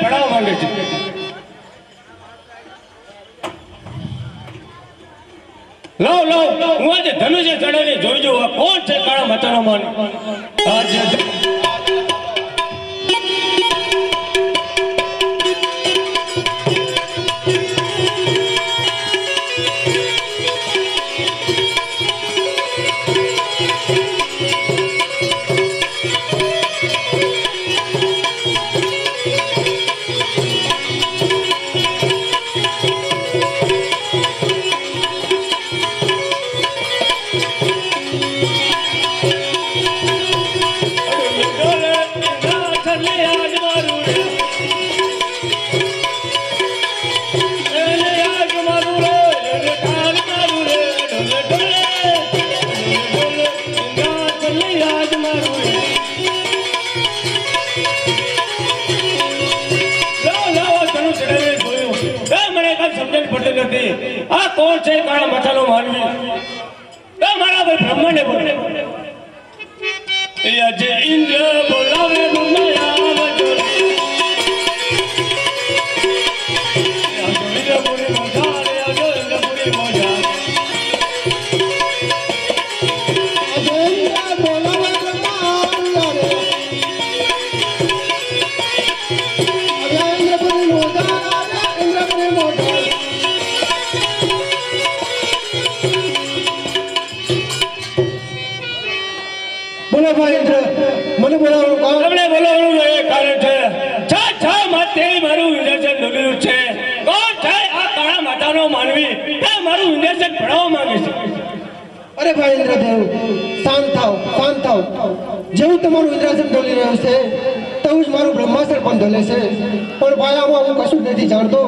પડાવવા માંગે છે। લો લો હું આજે ધનુષ્ય ચડાવીને જોઈ જોઉં કોણ છે કાળા માતાનો મન। આજે આ કોણ છે કાળા માથાનો માનવી? મારા ભાઈ બ્રહ્માને બોલે આજે ઇન્દ્ર બોલાવે મને બોલાવવાનું તમને બોલાવવાનું એ કારણ છે છા છા માતે મારું વિંધ્યાચલ ડોલેલું છે। કોણ છે આ કાળા માતાનો માનવી? એ મારું વિંધ્યાચલ ભણાવવા માંગે છે। અરે ભાઈ ઇન્દ્રદેવ શાંત થાવ શાંત થાવ। જેવું તમારું ઇન્દ્રાસન ડોલી રહ્યું છે તેવું જ મારું બ્રહ્માસન પણ ડોલે છે। પણ ભાઈ આમાં હું કશું નથી જાણતો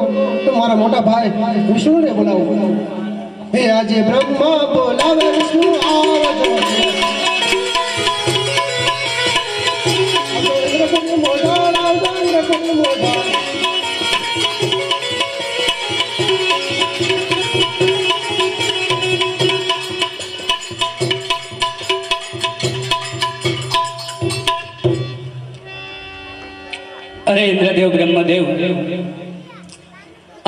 તો મારા મોટા ભાઈ વિષ્ણુને બોલાવું। હે આજે બ્રહ્મા બોલાવે વિષ્ણુ આવજો। અરે ઇન્દ્રદેવ બ્રહ્મદેવ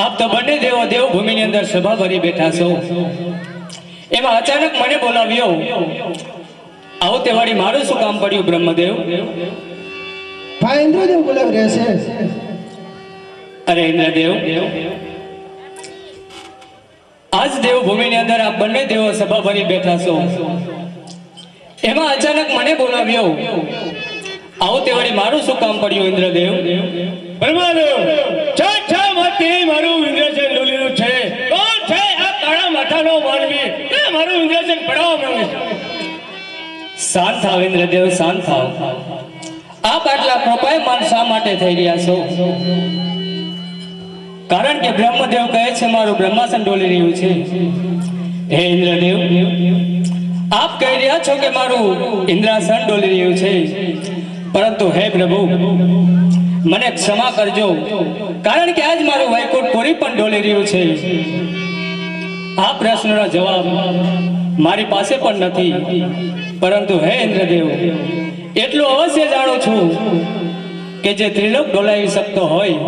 આપ તો બંને દેવો દેવભૂમિની અંદર સભા ભરી બેઠા છો। એમાં અચાનક મને બોલાવ્યો આવો તે વાળી મારું શું કામ પડ્યું બ્રહ્મદેવ? ભાઈ ઇન્દ્રદેવ બોલાવી રહ્યા છે। અરે ઇન્દ્રદેવ આજ દેવભૂમિની અંદર આપ બંને દેવો સભા ભરી બેઠા છો। એમાં અચાનક મને બોલાવ્યો આવો તે વળી મારું શું કામ પડ્યું ઇન્દ્રદેવ? બ્રહ્મદેવ છા છા માતે મારું ઇન્દ્રજન ડોલેલું છે। કોણ છે આ કાળા માથાનો માનવી? એ મારું ઇન્દ્રજન પડાવવા માંગે છે। શાંત થાવ ઇન્દ્રદેવ શાંત થાવ। આપ આટલા કૃપાયમાન શા માટે થઈ રહ્યા છો? કારણ કે બ્રહ્મદેવ કહે છે મારું બ્રહ્માસન ડોલી રહ્યું છે। હે ઇન્દ્રદેવ આપ કહી રહ્યા છો કે મારું ઇન્દ્રાસન ડોલી રહ્યું છે, પરંતુ હે પ્રભુ મને ક્ષમા કરજો કારણ કે આજ મારું વૈકુંઠ પુરી પણ ડોલી રહ્યું છે। આ પ્રશ્નનો જવાબ મારી પાસે પણ નથી, પરંતુ હે ઇન્દ્રદેવ એટલું અવશ્ય જાણું છું કે જે ત્રિલોક ડોલાવી શકતો હોય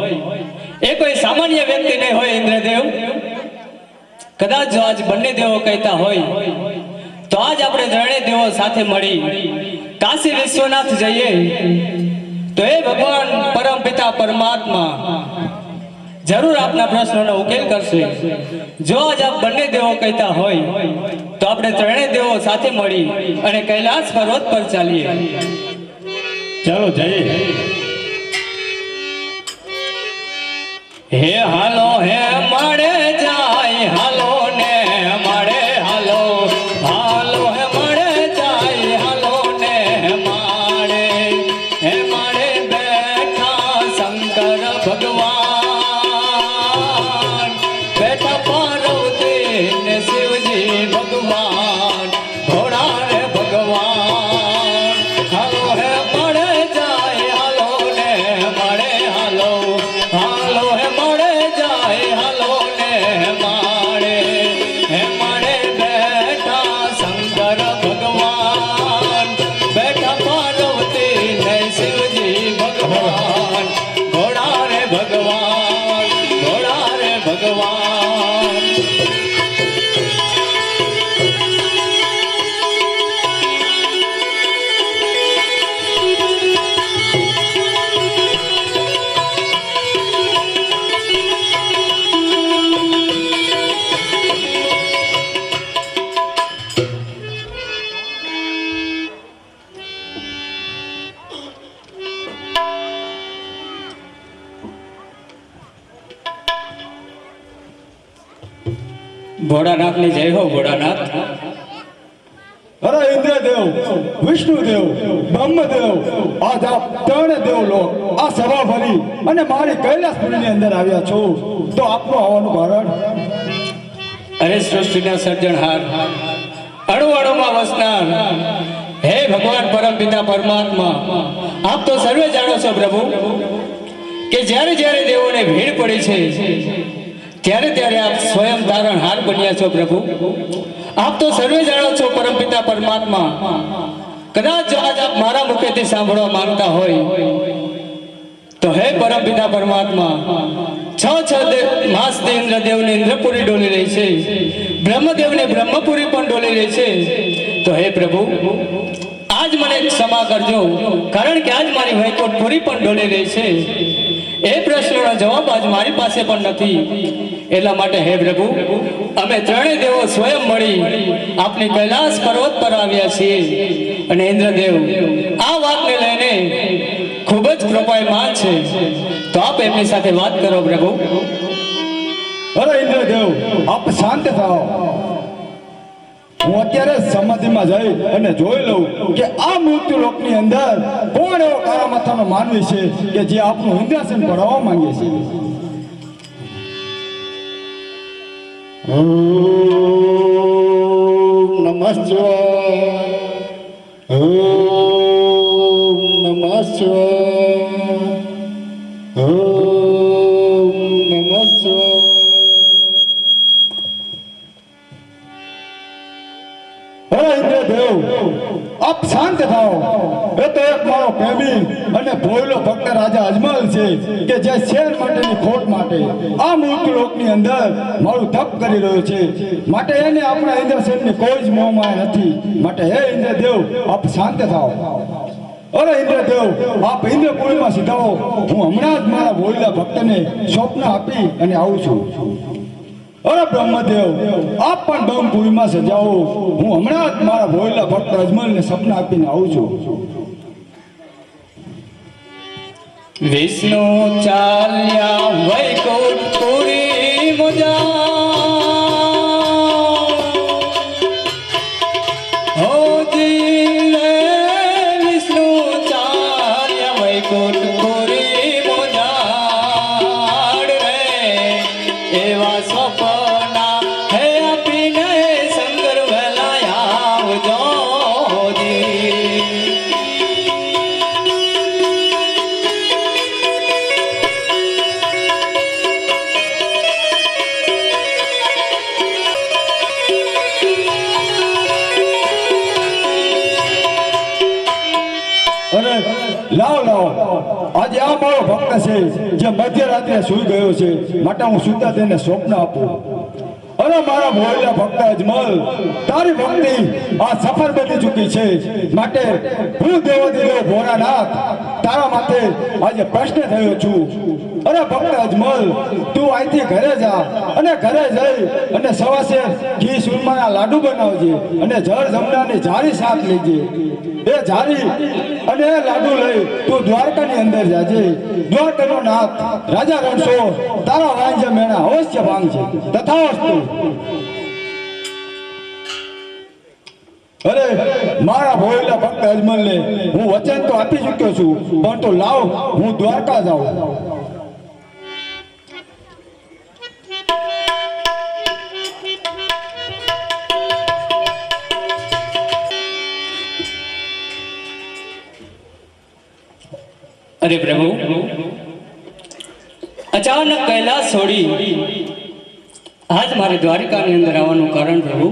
એ કોઈ સામાન્ય વ્યક્તિ નહીં હોય ઇન્દ્રદેવ। કદાચ જો આજ બંને દેવો કહેતા હોય તો આજ આપણે ત્રણેય દેવો સાથે મળી કાશી વિશ્વનાથ જઈએ તો એ ભગવાન પરમ પિતા પરમાત્મા જરૂર આપના પ્રશ્નોનો ઉકેલ કરશે। જો આજ આપ બંને દેવો કહેતા હોય તો આપણે ત્રણેય દેવો સાથે મળી અને કૈલાસ પર્વત પર ચાલીએ। ચાલો જઈએ। હે હાલો હે મળે જાય હાલો ને મળે હાલો હાલો હે મળે જાય હાલો ને મળે હે મળે બેઠા શંકર ભગવાન બેઠા પાર્વતી ને શિવજી ભગવાન ઘોડા રે ભગવાન હાલો હે મળે જાય હાલો ને મળે હાલો હાલો હે મળે જાય હાલો ને ભોળાનાથની જય હો ભોળાનાથ. અરે ઇન્દ્રદેવ, વિષ્ણુદેવ, બ્રહ્મદેવ, આજ આપ ત્રણે દેવ લોક આ સભા ભરી અને મારી કૈલાસપુરીની અંદર આવ્યા છો, તો આપનું આવવાનું કારણ? અરે સૃષ્ટિના સર્જનહાર, અણુઅણુમાં વસનાર હે ભગવાન પરમપિતા પરમાત્મા, આપ તો સર્વે જાણો છો પ્રભુ કે જ્યારે જ્યારે દેવોને ભીડ પડી છે ત્યારે ત્યારે આપ સ્વયં તારણહાર બન્યા છો પ્રભુ. આપ તો સર્વે જાણો છો પરમપિતા પરમાત્મા, કદાચ જો આજ આપ મારા મુખેથી સાંભળવા માંગતા હોય તો હે પરમપિતા પરમાત્મા, છ માસથી ઇન્દ્રદેવને ઇન્દ્રપુરી ડોલી રહી છે, બ્રહ્મદેવને બ્રહ્મપુરી પણ ડોલી રહી છે. તો હે પ્રભુ, આજ મને ક્ષમા કરજો, કારણ કે આજ મારી વૈકુંઠપુરી પણ ડોલી રહી છે. એ પ્રશ્નનો જવાબ આજ મારી પાસે પણ નથી. એટલા માટે હે પ્રભુ, અમે ત્રણેય દેવો સ્વયં મળી આપની કૈલાસ પર્વત પર આવ્યા છીએ. અને ઇન્દ્રદેવ આ વાતને લઈને ખૂબ જ કૃપાયમાન છે, તો આપ એમની સાથે વાત કરો પ્રભુ. અરે ઇન્દ્રદેવ, આપ શાંત થાઓ. હું અત્યારે સમાધિમાં જઈ અને જોઈ લઉં કે આ મૃત્યુ લોકની અંદર કોણ એવો કાળા માથાનો માનવી છે કે જે આપનું ઇન્દ્રાસન ભરાવવા માંગે છે. ઓમ નમઃ શિવાય. ઓમ નમઃ શિવાય. ઓમ નમઃ શિવાય. અરે ઇન્દ્રદેવ, આપ શાંત થાઓ. એ તો એક મારો પ્રેમી અને ભોયલો ભક્ત રાજા અજમલ છે કે જે શેર માટેની ખોટ માટે આ મૃત્યુ લોકની અંદર મારું તપ કરી રહ્યો છે. માટે એને આપણા ઇન્દ્રસેનની કોઈ જ મોહમાયા નથી. માટે હે ઇન્દ્રદેવ, આપ શાંત થાઓ. અરે ઇન્દ્રદેવ, આપ ઇન્દ્રપુરીમાં સીધાઓ. હું હમણાં જ મારા ભોયલા ભક્તને સ્વપ્ન આપી અને આવું છું. અરે બ્રહ્મદેવ, આપ પણ બ્રહ્મપુરીમાં સજાવો. હું હમણાં જ મારા ભોયલા ભક્ત અજમલને સપના આપીને આવું છું. વિષ્ણુ ચાલ્યા વૈકુંઠપુરી મુજા, હો જીલે વિષ્ણુ ચાલ્યા વૈકુંઠપુરી મુજાડ રે. એવા સ્વપ્ના હે આપીને શંકર વહેલા આવજો જી. અરે લાવ લાવ, આજે આ મારો ભક્ત છે જે મધ્યરાત્રે સૂઈ ગયો છે, માટે હું સુતા તેને સ્વપ્ન આપું. અરે મારા ભોળેલા ભક્ત અજમલ, તારી ભક્તિ આ સફળ બની ચૂકી છે. માટે હું દેવાધિદેવ ભોળાનાથ તારા માથે આજે પ્રશ્ન થયો છું. અરે ભક્ત અજમલ, તું અહીંથી ઘરે જા અને ઘરે જઈ અને સવાસે ઘી સુરમાના લાડુ બનાવજે અને જળ જમનાની જારી શાક લેજે. એ જારી અને એ લાડુ લઈ તું દ્વારકાની અંદર જાજે. દ્વારકાનો નાથ રાજા રણછો તારા વાંજ્ય મેણા અવશ્ય ભાંગશે. તથાસ્તુ. અરે મારા ભોળેલા ભક્ત અજમલને હું વચન તો આપી ચૂક્યો છું, પણ તો લાવ હું દ્વારકા જાઉં. અરે પ્રભુ, અચાનક કૈલાસ છોડી આજ મારે દ્વારિકાની અંદર આવવાનું કારણ પ્રભુ?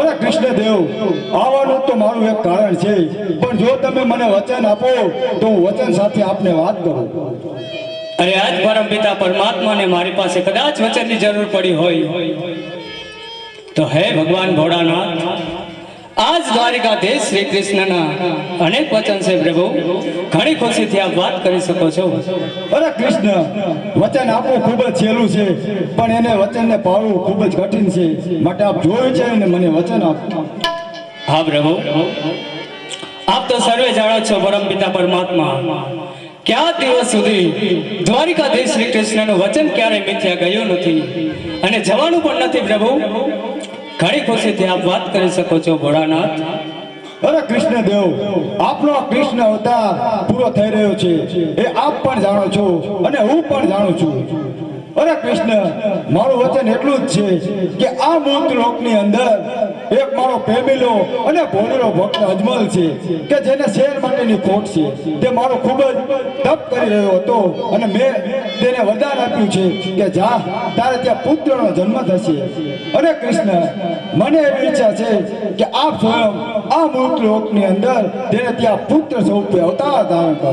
અરે કૃષ્ણદેવ, આવવાનું તો મારું એક કારણ છે, પણ જો તમે મને વચન આપો તો હું વચન સાથે આપને વાત કરું. અરે આજ પરમપિતા પરમાત્માને મારી પાસે કદાચ વચનની જરૂર પડી હોય તો હે ભગવાન ભોળાનાથ, આજ દ્વારિકાધીશ શ્રી કૃષ્ણના અનેક વચન છે પ્રભુ. ઘણી ખુશીથી આપ વાત કરી શકો છો. અરે કૃષ્ણ, વચન આપવું ખૂબ જ સહેલું છે, પણ એને વચનને પાળવું ખૂબ જ કઠિન છે. માટે આપ જોયું છે અને મને વચન આપ. હા પ્રભુ, આપ તો સર્વે જાણો છો પરમપિતા પરમાત્મા, કે આ દિવસ સુધી દ્વારિકાધીશ શ્રી કૃષ્ણનું વચન ક્યારેય મિથ્યા ગયું નથી અને જવાનું પણ નથી પ્રભુ. ઘણી ખુશીથી આપ વાત કરી શકો છો ભોળાનાથ. અરે કૃષ્ણ દેવ, આપનો આ કૃષ્ણ અવતાર પૂરો થઈ રહ્યો છે એ આપ પણ જાણો છો અને હું પણ જાણું છું. અરે કૃષ્ણ, મારું વચન એટલું જ છે કે આ મૂર્ત લોકની અંદર એક મારો પ્રેમીલો અને ભોળેલો ભક્ત અજમલ છે કે જેને શેર માટેની ખોટ છે. તે મારો ખૂબ જ તપ કરી રહ્યો હતો અને મેં તેને વરદાન આપ્યું છે કે જા, તારે ત્યાં પુત્રનો જન્મ થશે. અને કૃષ્ણ, મને એવી ઈચ્છા છે કે આપ સ્વયં આ મૂર્ત લોકની અંદર તેને ત્યાં પુત્ર સ્વરૂપે અવતાર ધારણ કરો.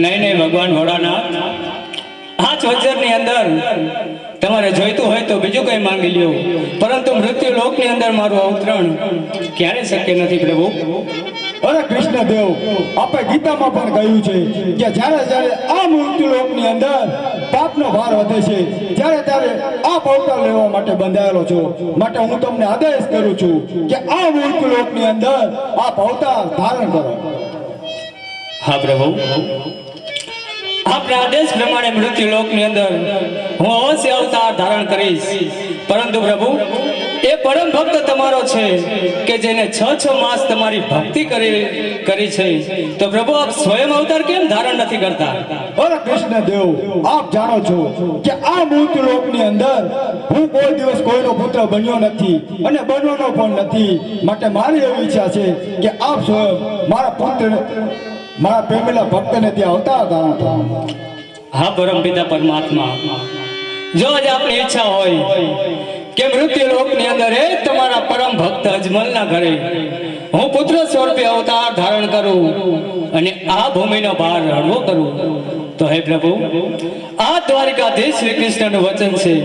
નહીં નહીં ભગવાન ભોળાનાથ, આ વચનની અંદર તમારે જોઈતું હોય તો બીજું કંઈ માંગી લ્યો, પરંતુ મૃત્યુ લોકની અંદર મારું અવતરણ ક્યારે શક્ય નથી પ્રભુ. અરે કૃષ્ણ દેવ, આપણે ગીતામાં પણ કહ્યું છે કે જ્યારે જ્યારે આ મૃત્યુ લોકની અંદર પાપનો ભાર વધે છે ત્યારે આ અવતાર લેવા માટે બંધાયેલો છો. માટે હું તમને આદેશ કરું છું કે આ મૃત્યુ લોકની અંદર આપ અવતાર ધારણ કરો. હા પ્રભુ, આપના આદેશ પ્રમાણે મૃત્યુ લોકની અંદર હું અવશ્ય અવતાર ધારણ કરીશ. પરંતુ પ્રભુ, એ પરમ ભક્ત તમારો છે કે જેને 6 માસ તમારી ભક્તિ કરી છે, તો પ્રભુ આપ સ્વયં અવતાર કેમ ધારણ નથી કરતા? અરે કૃષ્ણ દેવ, આપ જાણો છો કે આ મૃત્યુ લોકની અંદર હું કોઈ દિવસ કોઈનો પુત્ર બન્યો નથી અને બનવાનો પણ નથી. માટે મારી એવી ઈચ્છા છે કે આપ સ્વયં મારા પુત્ર, મારા પ્રેમેલા ભક્તને ત્યાં અવતાર ધારણ કરો. હા પરમ પિતા પરમાત્મા, જો આજે આપની ઈચ્છા હોય કે મૃત્યુ લોકની અંદર એ તમારા પરમ ભક્ત અજમલના ઘરે હું પુત્ર સ્વરૂપે અવતાર ધારણ કરું અને આ ભૂમિનો ભાર હળવો કરું, તો હે પ્રભુ, આ દ્વારિકાધીશ શ્રી કૃષ્ણનું વચન છે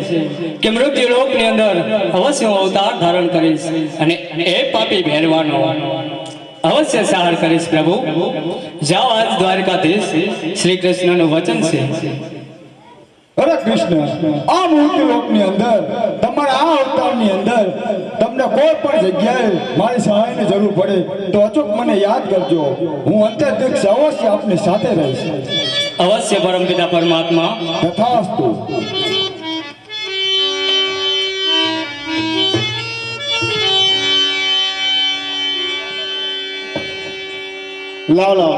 કે મૃત્યુ લોકની અંદર અવશ્ય હું અવતાર ધારણ કરીશ અને એ પાપી ભેરવાનો અવશ્ય સહાર કરીશ પ્રભુ. જાઓ, આજ દ્વારકાધીશ શ્રી કૃષ્ણનું વચન છે. અરે કૃષ્ણ, આ મૃત્યુ લોકની અંદર તમારા આ અવતારની અંદર તમને કોઈ પણ જગ્યાએ મારી સહાયની જરૂર પડે તો અચૂક મને યાદ કરજો. હું અંતર્દિક્ષ અવશ્ય આપની સાથે રહીશ. અવશ્ય પરમપિતા પરમાત્મા. તથાસ્તુ. લાવ લાવ,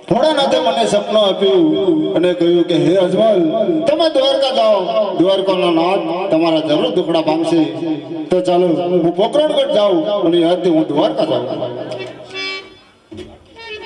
ભોળાનાથે મને સપનું આપ્યું અને કહ્યું કે હે અજમલ, તમે દ્વારકા જાઓ, દ્વારકાનો નાથ તમારા જરૂર દુખડા પામશે. તો ચાલો હું પોકરણગઢ જાઉં અને આજથી હું દ્વારકા જાઉં.